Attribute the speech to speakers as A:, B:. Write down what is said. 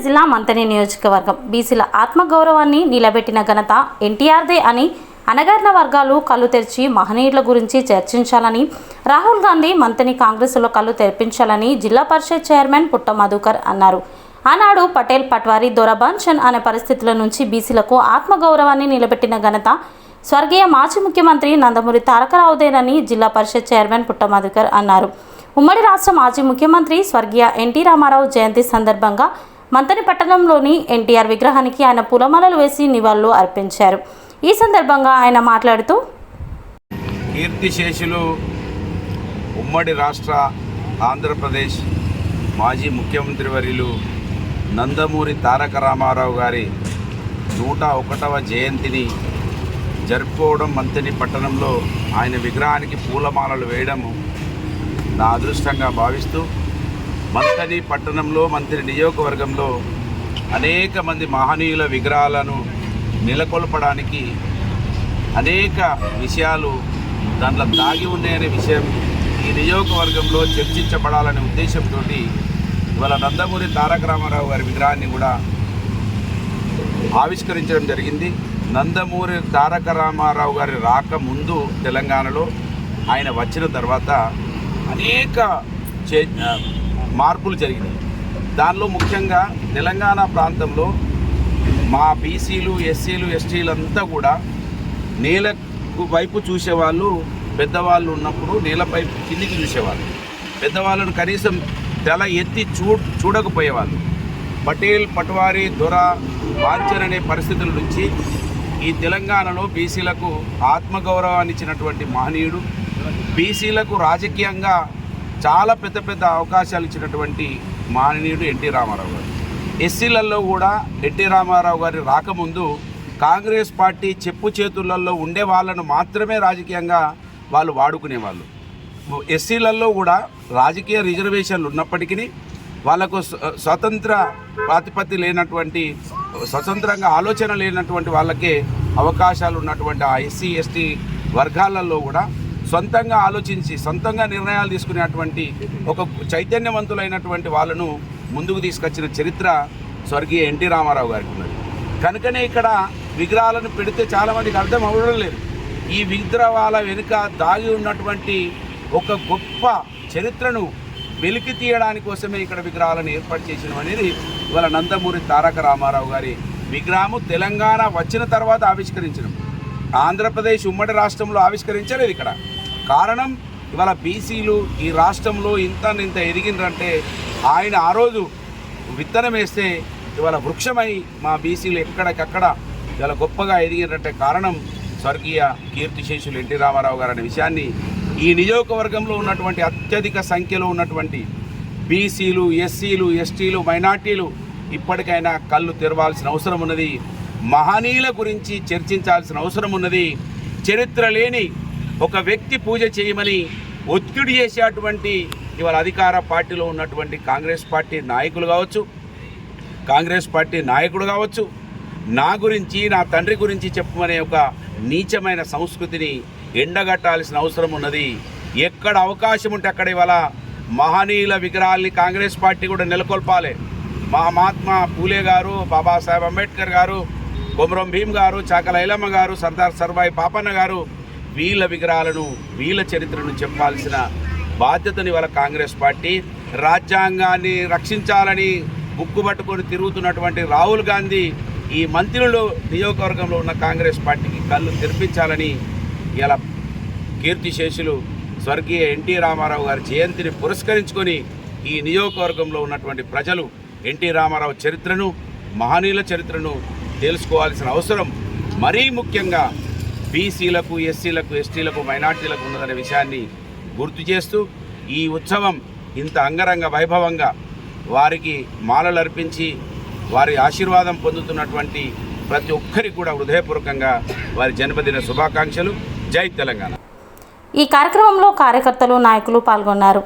A: జిల్లా మంతని నియోజకవర్గం బీసీల ఆత్మగౌరవాన్ని నిలబెట్టిన ఘనత ఎన్టీఆర్దే అని అణగారిన వర్గాలు కళ్ళు తెరిచి మహనీయుల గురించి చర్చించాలని రాహుల్ గాంధీ మంతని కాంగ్రెస్లో కళ్ళు తెరిపించాలని జిల్లా పరిషత్ చైర్మన్ పుట్ట మధుకర్ అన్నారు. ఆనాడు పటేల్ పట్వారీ దొరబాన్షన్ అనే పరిస్థితుల నుంచి బీసీలకు ఆత్మగౌరవాన్ని నిలబెట్టిన ఘనత స్వర్గీయ మాజీ ముఖ్యమంత్రి నందమూరి తారక రావుదేనని జిల్లా పరిషత్ చైర్మన్ పుట్ట మధుకర్ అన్నారు. ఉమ్మడి రాష్ట్ర మాజీ ముఖ్యమంత్రి స్వర్గీయ ఎన్టీ రామారావు జయంతి సందర్భంగా మంతని పట్టణంలోని ఎన్టీఆర్ విగ్రహానికి ఆయన పూలమాలలు వేసి నివాళులు అర్పించారు. ఈ సందర్భంగా ఆయన మాట్లాడుతూ,
B: కీర్తిశేషులు ఉమ్మడి రాష్ట్ర ఆంధ్రప్రదేశ్ మాజీ ముఖ్యమంత్రి వర్యులు నందమూరి తారక రామారావు గారి 101వ జయంతిని జరుపుకోవడం, మంతని పట్టణంలో ఆయన విగ్రహానికి పూలమాలలు వేయడము నా అదృష్టంగా భావిస్తూ, మంతని పట్టణంలో మంతని నియోజకవర్గంలో అనేక మంది మహనీయుల విగ్రహాలను నెలకొల్పడానికి అనేక విషయాలు దాంట్లో దాగి ఉన్నాయనే విషయం ఈ నియోజకవర్గంలో చర్చించబడాలనే ఉద్దేశంతో ఇవాళ నందమూరి తారక రామారావు గారి విగ్రహాన్ని కూడా ఆవిష్కరించడం జరిగింది. నందమూరి తారక రామారావు గారి రాకముందు తెలంగాణలో, ఆయన వచ్చిన తర్వాత అనేక మార్పులు జరిగినాయి. దానిలో ముఖ్యంగా తెలంగాణ ప్రాంతంలో మా బీసీలు, ఎస్సీలు, ఎస్టీలంతా కూడా నేల వైపు చూసేవాళ్ళు. పెద్దవాళ్ళు ఉన్నప్పుడు నేలపై కిందికి చూసేవాళ్ళు. పెద్దవాళ్ళను కనీసం తల ఎత్తి చూడకపోయేవాళ్ళు. పటేల్ పట్వారీ దొర వాంఛన్ అనే పరిస్థితుల నుంచి ఈ తెలంగాణలో బీసీలకు ఆత్మగౌరవాన్ని ఇచ్చినటువంటి మహనీయుడు, బీసీలకు రాజకీయంగా చాలా పెద్ద పెద్ద అవకాశాలు ఇచ్చినటువంటి మహనీయుడు ఎన్టీ రామారావు గారు. ఎస్సీలలో కూడా ఎన్టీ రామారావు గారి రాకముందు కాంగ్రెస్ పార్టీ చెప్పు చేతులలో ఉండే వాళ్ళను మాత్రమే రాజకీయంగా వాళ్ళు వాడుకునేవాళ్ళు. ఎస్సీలలో కూడా రాజకీయ రిజర్వేషన్లు ఉన్నప్పటికీ వాళ్ళకు స్వతంత్ర ప్రాతిపత్తి లేనటువంటి, స్వతంత్రంగా ఆలోచన లేనటువంటి వాళ్ళకే అవకాశాలు ఉన్నటువంటి ఆ ఎస్సీ ఎస్టీ వర్గాలలో కూడా సొంతంగా ఆలోచించి సొంతంగా నిర్ణయాలు తీసుకునేటువంటి ఒక చైతన్యవంతులైనటువంటి వాళ్ళను ముందుకు తీసుకొచ్చిన చరిత్ర స్వర్గీయ ఎన్టీ రామారావు గారికి ఉన్నది. కనుకనే ఇక్కడ విగ్రహాలను పెడితే చాలామందికి అర్థం అవ్వడం లేదు. ఈ విగ్రహాల వెనుక దాగి ఉన్నటువంటి ఒక గొప్ప చరిత్రను వెలికి తీయడానికి కోసమే ఇక్కడ విగ్రహాలను ఏర్పాటు చేసినాం అనేది ఇవాళ నందమూరి తారక రామారావు గారి విగ్రహము తెలంగాణ వచ్చిన తర్వాత ఆవిష్కరించడం. ఆంధ్రప్రదేశ్ ఉమ్మడి రాష్ట్రంలో ఆవిష్కరించలేదు. ఇక్కడ కారణం ఇవాళ బీసీలు ఈ రాష్ట్రంలో ఇంత ఎదిగిందంటే ఆయన ఆ రోజు విత్తనం వేస్తే ఇవాళ వృక్షమై మా బీసీలు ఎక్కడికక్కడ ఇలా గొప్పగా ఎదిగినట్టే కారణం స్వర్గీయ కీర్తిశేషులు ఎన్టీ రామారావు గారు అనే విషయాన్ని ఈ నియోజకవర్గంలో ఉన్నటువంటి అత్యధిక సంఖ్యలో ఉన్నటువంటి బీసీలు, ఎస్సీలు, ఎస్టీలు, మైనార్టీలు ఇప్పటికైనా కళ్ళు తెరవాల్సిన అవసరం ఉన్నది. మహనీయుల గురించి చర్చించాల్సిన అవసరం ఉన్నది. చరిత్ర లేని ఒక వ్యక్తి పూజ చేయమని ఒత్తిడి చేసేటువంటి ఇవాళ అధికార పార్టీలో ఉన్నటువంటి కాంగ్రెస్ పార్టీ నాయకులు కావచ్చు, కాంగ్రెస్ పార్టీ నాయకుడు కావచ్చు, నా గురించి నా తండ్రి గురించి చెప్పమనే ఒక నీచమైన సంస్కృతిని ఎండగట్టాల్సిన అవసరం ఉన్నది. ఎక్కడ అవకాశం ఉంటే అక్కడ ఇవాళ మహనీయుల విగ్రహాల్ని కాంగ్రెస్ పార్టీ కూడా నెలకొల్పాలి. మహాత్మా పూలే గారు, బాబాసాహెబ్ అంబేద్కర్ గారు, కొమరం భీమ్ గారు, చాకల ఐలమ్మ గారు, సర్దార్ సర్వాయి పాపన్న గారు, వీళ్ళ విగ్రహాలను, వీళ్ళ చరిత్రను చెప్పాల్సిన బాధ్యతని ఇవాళ కాంగ్రెస్ పార్టీ, రాజ్యాంగాన్ని రక్షించాలని బుక్కుబట్టుకొని తిరుగుతున్నటువంటి రాహుల్ గాంధీ ఈ మంత్రులు నియోజకవర్గంలో ఉన్న కాంగ్రెస్ పార్టీకి కళ్ళు తెరిపించాలని ఇలా కీర్తిశేషులు స్వర్గీయ ఎన్టీ రామారావు గారి జయంతిని పురస్కరించుకొని ఈ నియోజకవర్గంలో ఉన్నటువంటి ప్రజలు ఎన్టీ రామారావు చరిత్రను, మహనీయుల చరిత్రను తెలుసుకోవాల్సిన అవసరం మరీ ముఖ్యంగా బీసీలకు, ఎస్సీలకు, ఎస్టీలకు, మైనార్టీలకు ఉన్నదనే విషయాన్ని గుర్తు చేస్తూ ఈ ఉత్సవం ఇంత అంగరంగ వైభవంగా వారికి మాలలు అర్పించి వారి ఆశీర్వాదం పొందుతున్నటువంటి ప్రతి ఒక్కరికి కూడా హృదయపూర్వకంగా వారి జన్మదిన శుభాకాంక్షలు. జై తెలంగాణ.
A: ఈ కార్యక్రమంలో కార్యకర్తలు, నాయకులు పాల్గొన్నారు.